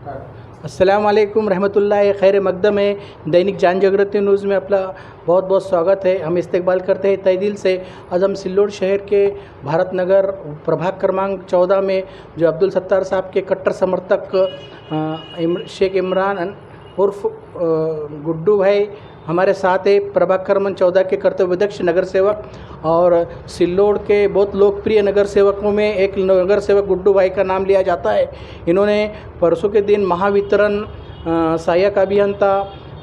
अस्सलाम वालेकुम रहमतुल्लाहि खैर मकदम है। दैनिक जान जागृति न्यूज़ में अपना बहुत बहुत स्वागत है। हम इस्तकबाल करते हैं तहे दिल से। आज हम सिल्लोड शहर के भारत नगर प्रभाग क्रमांक 14 में जो अब्दुल सत्तार साहब के कट्टर समर्थक शेख इमरान उर्फ गुड्डू भाई हमारे साथ है। प्रभाग क्रमांक 14 के कर्तव्यदक्ष नगर सेवक और सिल्लोड के बहुत लोकप्रिय नगर सेवकों में एक नगर सेवक गुड्डू भाई का नाम लिया जाता है। इन्होंने परसों के दिन महावितरण सहायक अभियंता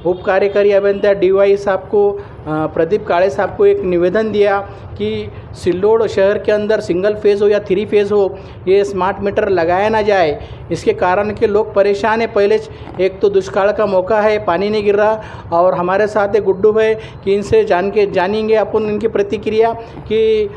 उप कार्यकारी अभियंता DY साहब को प्रदीप काळे साहब को एक निवेदन दिया कि सिल्लोड शहर के अंदर सिंगल फेज़ हो या 3 फेज़ हो, ये स्मार्ट मीटर लगाया ना जाए। इसके कारण के लोग परेशान हैं। पहले एक तो दुष्काल का मौका है, पानी नहीं गिर रहा। और हमारे साथ है गुड्डू भाई कि इनसे जानेंगे अपन इनकी प्रतिक्रिया कि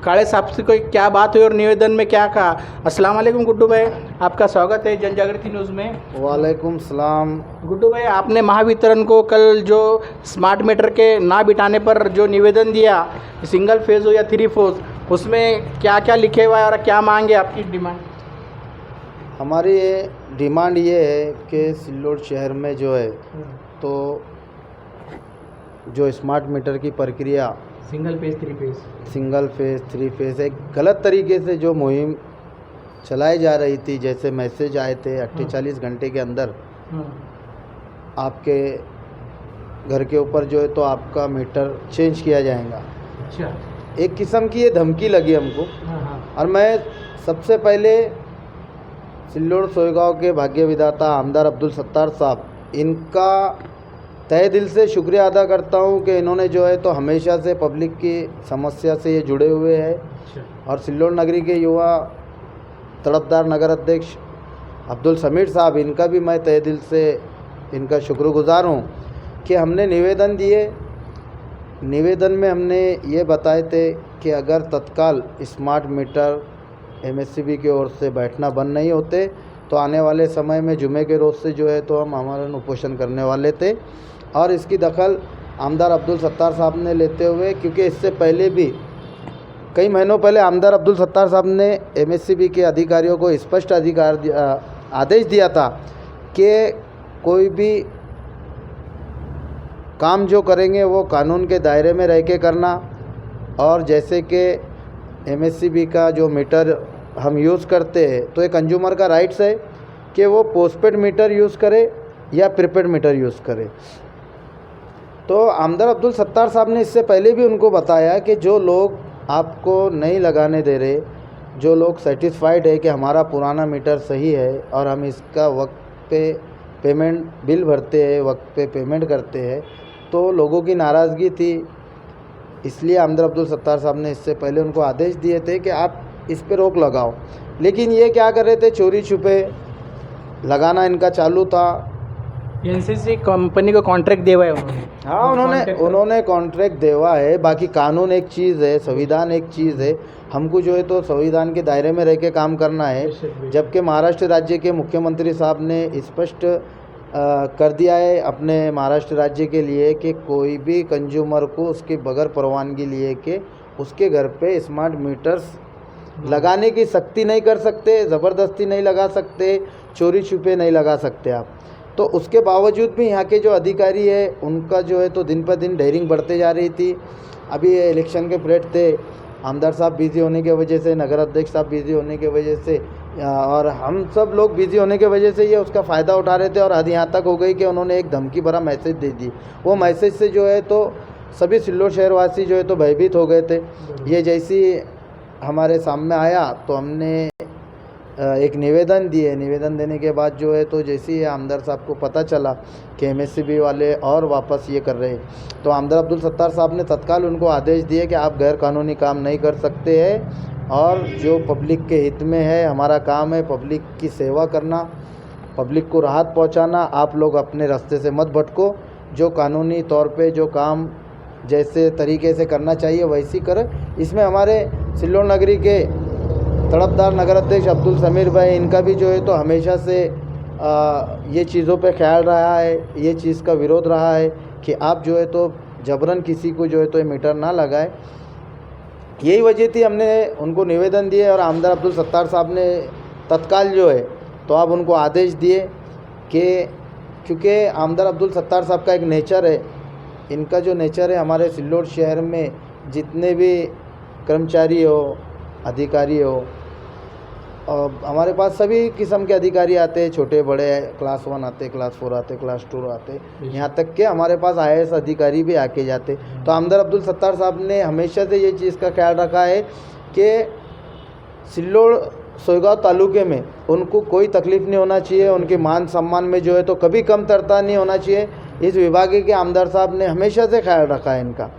काळे साहब से कोई क्या बात हुई और निवेदन में क्या कहा। अस्सलाम वालेकुम गुड्डू भाई, आपका स्वागत है जन जागृति न्यूज़ में। वालेकुम सलाम। गुड्डू भाई, आपने महावितरण को कल जो स्मार्ट मीटर के ना बिठाने पर जो निवेदन दिया, सिंगल फेज़ हो या 3 फेज़, उसमें क्या क्या लिखे हुआ है और क्या मांगे आपकी डिमांड? हमारी डिमांड ये है कि सिल्लोड शहर में जो है तो जो स्मार्ट मीटर की प्रक्रिया single phase 3 phase single phase 3 phase एक गलत तरीके से जो मुहिम चलाई जा रही थी, जैसे मैसेज आए थे 48 घंटे के अंदर आपके घर के ऊपर जो है तो आपका मीटर चेंज किया जाएगा। अच्छा, एक किस्म की ये धमकी लगी हमको। और मैं सबसे पहले सिल्लोड सोयगांव के भाग्य विधाता आमदार अब्दुल सत्तार साहब, इनका तहे दिल से शुक्रिया अदा करता हूं कि इन्होंने जो है तो हमेशा से पब्लिक की समस्या से ये जुड़े हुए हैं। और सिल्लोड नगरी के युवा तड़पदार नगर अध्यक्ष अब्दुल समीर साहब, इनका भी मैं तहे दिल से इनका शुक्रगुजार हूँ कि हमने निवेदन दिए। निवेदन में हमने ये बताए थे कि अगर तत्काल स्मार्ट मीटर MSCB की ओर से बैठना बंद नहीं होते तो आने वाले समय में जुमे के रोज़ से जो है तो हम आमरण उपोषण करने वाले थे। और इसकी दखल आमदार अब्दुल सत्तार साहब ने लेते हुए, क्योंकि इससे पहले भी कई महीनों पहले आमदार अब्दुल सत्तार साहब ने MSCB के अधिकारियों को स्पष्ट आदेश दिया था कि कोई भी काम जो करेंगे वो कानून के दायरे में रह के करना। और जैसे कि MSCB का जो मीटर हम यूज़ करते हैं तो एक कंज्यूमर का राइट्स है कि वो पोस्टपेड मीटर यूज़ करे या प्रीपेड मीटर यूज़ करे। तो आमदार अब्दुल सत्तार साहब ने इससे पहले भी उनको बताया कि जो लोग आपको नहीं लगाने दे रहे, जो लोग सेटिस्फाइड है कि हमारा पुराना मीटर सही है और हम इसका वक्त पे पेमेंट बिल भरते हैं, वक्त पे पेमेंट करते हैं, तो लोगों की नाराज़गी थी। इसलिए आमदार अब्दुल सत्तार साहब ने इससे पहले उनको आदेश दिए थे कि आप इस पे रोक लगाओ। लेकिन ये क्या कर रहे थे, चोरी छुपे लगाना इनका चालू था। NCC कंपनी को कॉन्ट्रैक्ट दिया है उन्होंने। हाँ, उन्होंने कॉन्ट्रैक्ट देवा है। बाकी कानून एक चीज़ है, संविधान एक चीज़ है। हमको जो है तो संविधान के दायरे में रह के काम करना है। जबकि महाराष्ट्र राज्य के मुख्यमंत्री साहब ने स्पष्ट कर दिया है अपने महाराष्ट्र राज्य के लिए कि कोई भी कंज्यूमर को उसके बगैर परवानगी लिए कि उसके घर पे स्मार्ट मीटर्स लगाने की सख्ती नहीं कर सकते, ज़बरदस्ती नहीं लगा सकते, चोरी छुपे नहीं लगा सकते आप। तो उसके बावजूद भी यहाँ के जो अधिकारी है उनका जो है तो दिन पर दिन डेयरिंग बढ़ते जा रही थी। अभी इलेक्शन के पीरियड थे, आमदार साहब बिज़ी होने की वजह से, नगर अध्यक्ष साहब बिज़ी होने की वजह से और हम सब लोग बिज़ी होने की वजह से ये उसका फ़ायदा उठा रहे थे। और हद यहाँ तक हो गई कि उन्होंने एक धमकी भरा मैसेज दे दी। वो मैसेज से जो है तो सभी सिल्लोड शहरवासी जो है तो भयभीत हो गए थे। ये जैसी हमारे सामने आया तो हमने एक निवेदन दिए। निवेदन देने के बाद जो है तो जैसे ही आमदार साहब को पता चला कि MSCB वाले और वापस ये कर रहे हैं, तो आमदार अब्दुल सत्तार साहब ने तत्काल उनको आदेश दिए कि आप गैर कानूनी काम नहीं कर सकते हैं और जो पब्लिक के हित में है, हमारा काम है पब्लिक की सेवा करना, पब्लिक को राहत पहुंचाना। आप लोग अपने रास्ते से मत भटको, जो कानूनी तौर पे जो काम जैसे तरीके से करना चाहिए वैसी करें। इसमें हमारे सिल्लोड नगरी के तड़पदार नगर अध्यक्ष अब्दुल समीर भाई, इनका भी जो है तो हमेशा से ये चीज़ों पे ख्याल रहा है, ये चीज़ का विरोध रहा है कि आप जो है तो जबरन किसी को जो है तो ये मीटर ना लगाए। यही वजह थी हमने उनको निवेदन दिए और आमदार अब्दुल सत्तार साहब ने तत्काल जो है तो आप उनको आदेश दिए कि क्योंकि आमदार अब्दुल सत्तार साहब का एक नेचर है, इनका जो नेचर है हमारे सिल्लोड शहर में जितने भी कर्मचारी हो, अधिकारी हो, और हमारे पास सभी किस्म के अधिकारी आते हैं, छोटे बड़े, क्लास 1 आते, क्लास 4 आते, क्लास 2 आते, यहाँ तक कि हमारे पास IAS अधिकारी भी आके जाते। तो आमदार अब्दुल सत्तार साहब ने हमेशा से ये चीज़ का ख्याल रखा है कि सिल्लोड सोयगांव तालुके में उनको कोई तकलीफ़ नहीं होना चाहिए, उनके मान सम्मान में जो है तो कभी कम तरता नहीं होना चाहिए। इस विभाग के आमदार साहब ने हमेशा से ख्याल रखा है इनका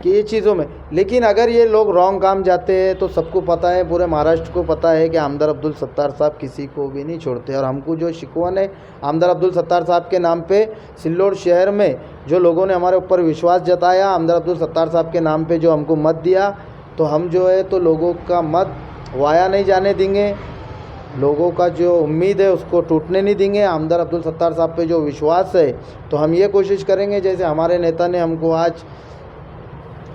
कि ये चीज़ों में। लेकिन अगर ये लोग रॉन्ग काम जाते हैं तो सबको पता है, पूरे महाराष्ट्र को पता है कि आमदार अब्दुल सत्तार साहब किसी को भी नहीं छोड़ते। और हमको जो शिकवन है आमदार अब्दुल सत्तार साहब के नाम पे, सिल्लोड शहर में जो लोगों ने हमारे ऊपर विश्वास जताया, आमदार अब्दुल सत्तार साहब के नाम पे जो हमको मत दिया, तो हम जो है तो लोगों का मत वाया नहीं जाने देंगे, लोगों का जो उम्मीद है उसको टूटने नहीं देंगे। आमदार अब्दुल सत्तार साहब पे जो विश्वास है तो हम ये कोशिश करेंगे, जैसे हमारे नेता ने हमको आज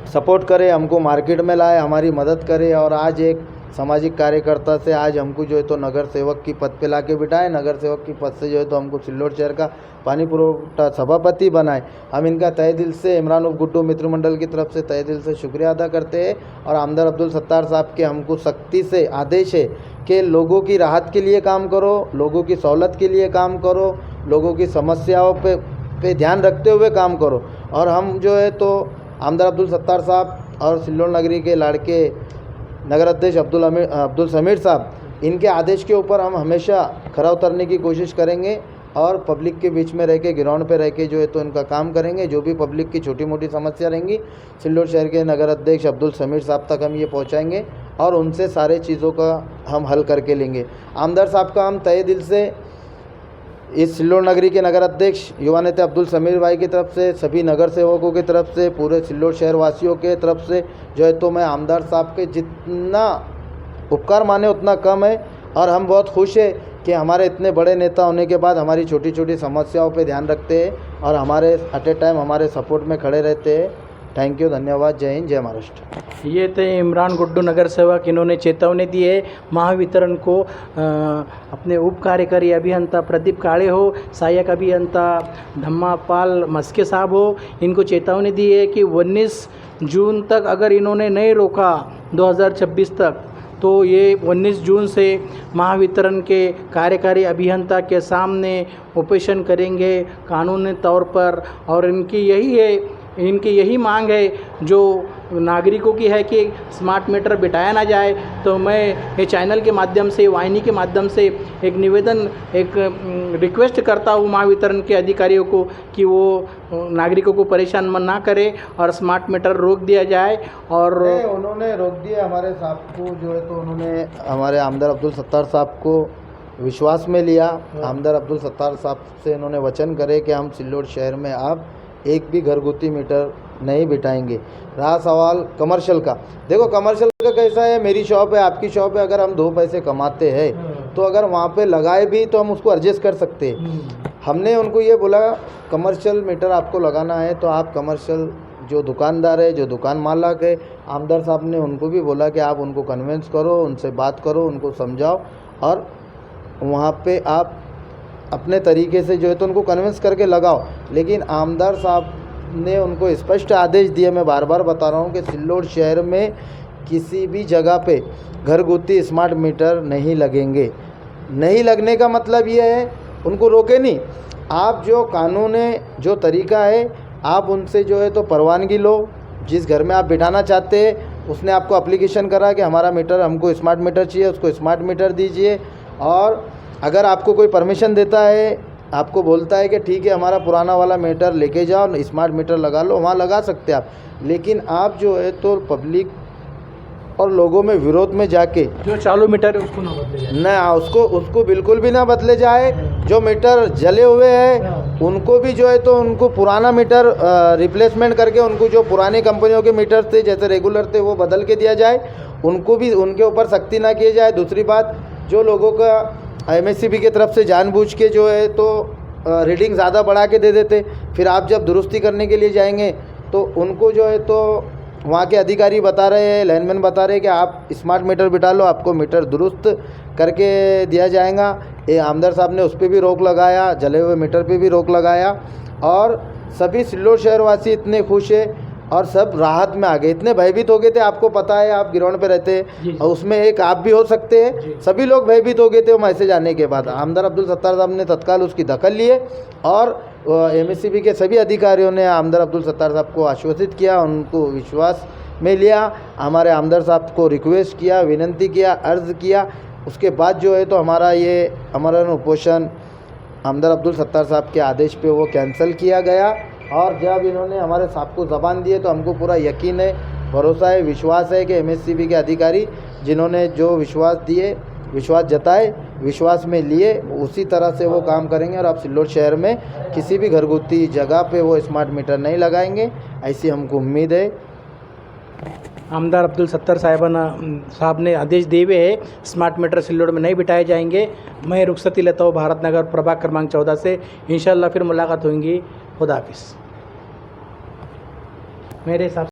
सपोर्ट करे, हमको मार्केट में लाए, हमारी मदद करे, और आज एक सामाजिक कार्यकर्ता से आज हमको जो है तो नगर सेवक की पद पे ला के बिठाए, नगर सेवक की पद से जो है तो हमको सिल्लोड शहर का पानी पुरोठा सभापति बनाए। हम इनका तहे दिल से, इमरान उर्फ गुड्डू मित्र मंडल की तरफ से तहे दिल से शुक्रिया अदा करते हैं। और आमदार अब्दुल सत्तार साहब के हमको सख्ती से आदेश है कि लोगों की राहत के लिए काम करो, लोगों की सहूलत के लिए काम करो, लोगों की समस्याओं पे ध्यान रखते हुए काम करो। और हम जो है तो आमदार अब्दुल सत्तार साहब और सिल्लोड नगरी के लाड़के नगर अध्यक्ष अब्दुल समीर साहब, इनके आदेश के ऊपर हम हमेशा खरा उतरने की कोशिश करेंगे और पब्लिक के बीच में रह के, ग्राउंड पे रह के जो है तो इनका काम करेंगे। जो भी पब्लिक की छोटी मोटी समस्या रहेंगी, सिल्लोड शहर के नगर अध्यक्ष अब्दुल समीर साहब तक हम ये पहुंचाएंगे और उनसे सारे चीज़ों का हम हल करके लेंगे। आमदार साहब का हम तहे दिल से इस सिल्लोड नगरी के नगर अध्यक्ष युवा नेता अब्दुल समीर भाई की तरफ से, सभी नगर सेवकों की तरफ से, पूरे सिल्लोड शहर वासियों के तरफ से जो है तो मैं आमदार साहब के जितना उपकार माने उतना कम है। और हम बहुत खुश है कि हमारे इतने बड़े नेता होने के बाद हमारी छोटी छोटी समस्याओं पे ध्यान रखते हैं और हमारे एट ए टाइम हमारे सपोर्ट में खड़े रहते हैं। थैंक यू, धन्यवाद, जय हिंद, जय महाराष्ट्र। ये थे इमरान गुड्डू नगर सेवक, इन्होंने चेतावनी दी है महावितरण को। अपने उप कार्यकारी अभियंता प्रदीप काळे हो, सहायक अभियंता धम्मापाल मस्के साहब हो, इनको चेतावनी दी है कि 19 जून तक अगर इन्होंने नहीं रोका 2026 तक, तो ये 19 जून से महावितरण के कार्यकारी अभियंता के सामने ऑपरेशन करेंगे कानूनी तौर पर। और इनकी यही मांग है जो नागरिकों की है कि स्मार्ट मीटर बिठाया ना जाए। तो मैं ये चैनल के माध्यम से, वाहिनी के माध्यम से एक निवेदन, एक रिक्वेस्ट करता हूँ महावितरण के अधिकारियों को कि वो नागरिकों को परेशान ना करें और स्मार्ट मीटर रोक दिया जाए। और उन्होंने रोक दिया हमारे साहब को जो है तो उन्होंने हमारे आमदार अब्दुल सत्तार साहब को विश्वास में लिया। आमदार अब्दुल सत्तार साहब से इन्होंने वचन करे कि हम सिल्लोड शहर में अब एक भी घरगुती मीटर नहीं बिठाएंगे। रहा सवाल कमर्शियल का, देखो कमर्शियल का कैसा है, मेरी शॉप है, आपकी शॉप है, अगर हम 2 पैसे कमाते हैं तो अगर वहाँ पे लगाए भी तो हम उसको एडजस्ट कर सकते हैं। हमने उनको ये बोला कमर्शियल मीटर आपको लगाना है तो आप कमर्शियल जो दुकानदार है, जो दुकान मालिक है, आमदार साहब ने उनको भी बोला कि आप उनको कन्विंस करो, उनसे बात करो, उनको समझाओ और वहाँ पे आप अपने तरीके से जो है तो उनको कन्विंस करके लगाओ। लेकिन आमदार साहब ने उनको स्पष्ट आदेश दिए, मैं बार बार बता रहा हूँ कि सिल्लोड शहर में किसी भी जगह पे घरगुती स्मार्ट मीटर नहीं लगेंगे। नहीं लगने का मतलब ये है उनको रोके नहीं, आप जो कानून है, जो तरीका है, आप उनसे जो है तो परवानगी लो। जिस घर में आप बिठाना चाहते हैं उसने आपको एप्लीकेशन करा कि हमारा मीटर, हमको स्मार्ट मीटर चाहिए, उसको स्मार्ट मीटर दीजिए। और अगर आपको कोई परमिशन देता है, आपको बोलता है कि ठीक है हमारा पुराना वाला मीटर लेके जाओ, स्मार्ट मीटर लगा लो, वहाँ लगा सकते हैं आप। लेकिन आप जो है तो पब्लिक और लोगों में विरोध में जाके जो चालू मीटर है उसको ना बदले जाए, ना उसको बिल्कुल भी ना बदले जाए। जो मीटर जले हुए हैं उनको भी जो है तो उनको पुराना मीटर रिप्लेसमेंट करके उनको जो पुरानी कंपनियों के मीटर थे, जैसे रेगुलर थे, वो बदल के दिया जाए। उनको भी, उनके ऊपर सख्ती ना किए जाए। दूसरी बात, जो लोगों का MSCB की तरफ से जानबूझ के जो है तो रीडिंग ज़्यादा बढ़ा के दे देते, फिर आप जब दुरुस्ती करने के लिए जाएंगे तो उनको जो है तो वहाँ के अधिकारी बता रहे हैं, लाइनमैन बता रहे हैं कि आप स्मार्ट मीटर बिठा लो, आपको मीटर दुरुस्त करके दिया जाएगा। ये आमदार साहब ने उस पर भी रोक लगाया, जले हुए मीटर पे भी रोक लगाया और सभी सिल्लोड शहरवासी इतने खुश है और सब राहत में आ गए। इतने भयभीत हो गए थे, आपको पता है, आप गिरौंड पे रहते हैं और उसमें एक आप भी हो सकते हैं। सभी लोग भयभीत हो गए थे वो मैसेज आने के बाद। आमदार अब्दुल सत्तार साहब ने तत्काल उसकी दखल लिए और एमएससीबी के सभी अधिकारियों ने आमदार अब्दुल सत्तार साहब को आश्वासित किया, उनको विश्वास में लिया, हमारे आमदार साहब को रिक्वेस्ट किया, विनती किया, अर्ज़ किया। उसके बाद जो है तो हमारा ये अमरण उपोषण आमदार अब्दुल सत्तार साहब के आदेश पे वो कैंसिल किया गया। और जब इन्होंने हमारे साहब को ज़बान दिए तो हमको पूरा यकीन है, भरोसा है, विश्वास है कि एमएससीबी के अधिकारी जिन्होंने जो विश्वास जताए, विश्वास में लिए, उसी तरह से वो काम करेंगे और अब सिल्लोड शहर में किसी भी घरगुती जगह पे वो स्मार्ट मीटर नहीं लगाएंगे, ऐसी हमको उम्मीद है। आमदार अब्दुल सत्तार साहब ने आदेश दिए हुए है, स्मार्ट मीटर सिल्लोड में नहीं बिठाए जाएंगे। मैं रुखसती लेता हूँ भारत नगर प्रभाग क्रमांक 14 से। इंशाल्लाह फिर मुलाकात होंगी। खुदा हाफिज़। मेरे हिसाब